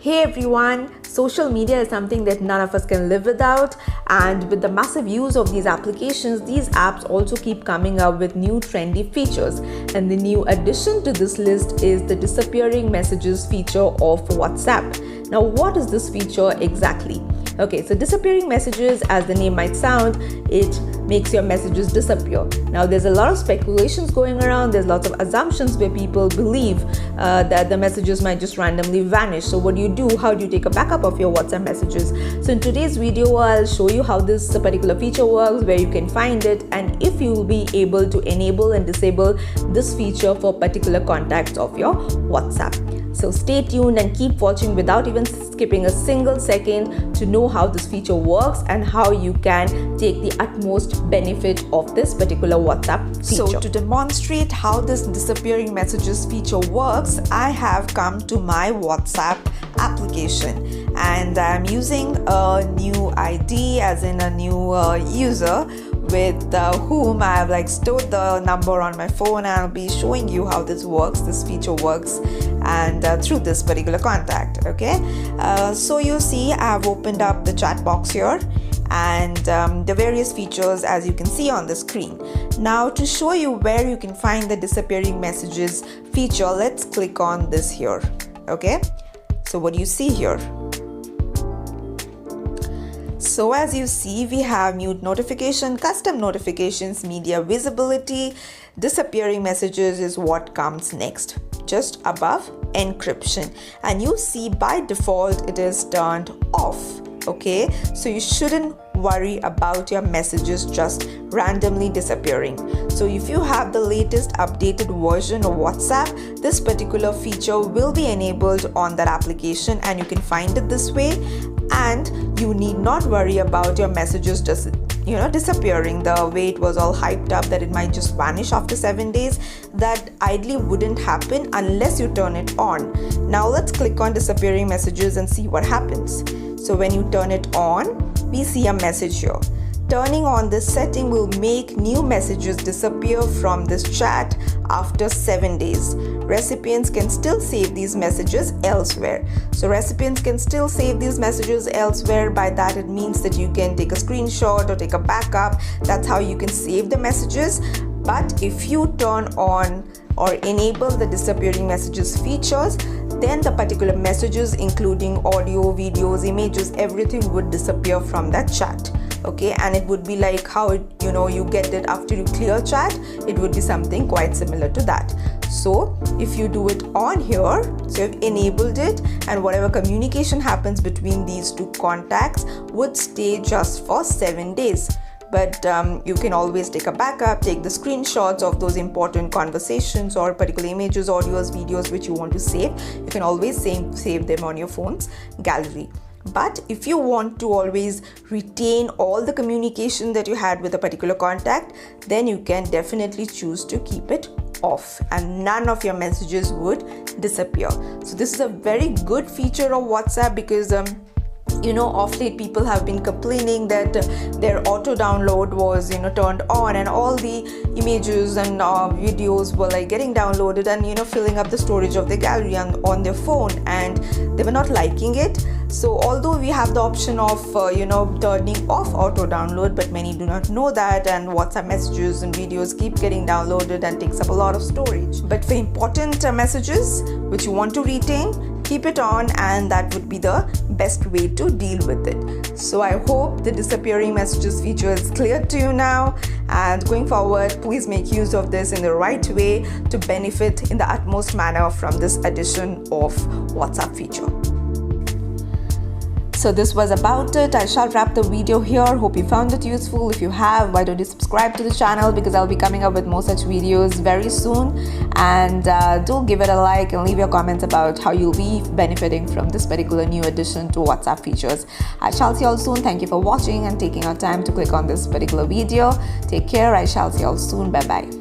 Hey everyone, social media is something that none of us can live without, and with the massive use of these applications, these apps also keep coming up with new trendy features. And the new addition to this list is the disappearing messages feature of WhatsApp. Now, what is this feature exactly? Okay, so disappearing messages, as the name might sound, it makes your messages disappear. Now, there's a lot of speculations going around. There's lots of assumptions where people believe that the messages might just randomly vanish. So what do you do? How do you take a backup of your WhatsApp messages? So in today's video, I'll show you how this particular feature works, where you can find it, and if you will be able to enable and disable this feature for particular contacts of your WhatsApp. So stay tuned and keep watching without even skipping a single second to know how this feature works and how you can take the utmost benefit of this particular WhatsApp feature. So to demonstrate how this disappearing messages feature works, I have come to my WhatsApp application and I'm using a new ID, as in a new user, with whom I have stored the number on my phone, and I'll be showing you how this feature works, and through this particular contact. Okay, so you see I have opened up the chat box here and the various features as you can see on the screen. Now, to show you where you can find the disappearing messages feature, let's click on this here. Okay, so what do you see here? So as you see, we have mute notification, custom notifications, media visibility. Disappearing messages is what comes next, just above encryption, and you see by default it is turned off. Okay, so you shouldn't worry about your messages just randomly disappearing. So if you have the latest updated version of WhatsApp, this particular feature will be enabled on that application and you can find it this way, and you need not worry about your messages just disappearing the way it was all hyped up that it might just vanish after 7 days. That ideally wouldn't happen unless you turn it on. Now let's click on disappearing messages and see what happens. So when you turn it on, we see a message here. Turning on this setting will make new messages disappear from this chat after 7 days. Recipients can still save these messages elsewhere. So recipients can still save these messages elsewhere. By that it means that you can take a screenshot or take a backup. That's how you can save the messages. But if you turn on or enable the disappearing messages features, then the particular messages, including audio, videos, images, everything would disappear from that chat. Okay, and it would be like how you get it after you clear chat. It would be something quite similar to that. So if you do it on here, so you've enabled it, and whatever communication happens between these two contacts would stay just for 7 days. But you can always take a backup, take the screenshots of those important conversations or particular images, audios, videos which you want to save. You can always save them on your phone's gallery. But if you want to always retain all the communication that you had with a particular contact, then you can definitely choose to keep it off and none of your messages would disappear. So this is a very good feature of WhatsApp because of late people have been complaining that their auto download was turned on and all the images and videos were getting downloaded and filling up the storage of their gallery on their phone, and they were not liking it. So although we have the option of turning off auto download, but many do not know that, and WhatsApp messages and videos keep getting downloaded and takes up a lot of storage. But for important messages which you want to retain, keep it on, and that would be the best way to deal with it. So I hope the disappearing messages feature is clear to you now, and going forward, please make use of this in the right way to benefit in the utmost manner from this addition of WhatsApp feature. So this was about it. I shall wrap the video here. Hope you found it useful. If you have, why don't you subscribe to the channel, because I'll be coming up with more such videos very soon. And do give it a like and leave your comments about how you'll be benefiting from this particular new addition to WhatsApp features. I shall see you all soon. Thank you for watching and taking our time to click on this particular video. Take care. I shall see you all soon. Bye bye.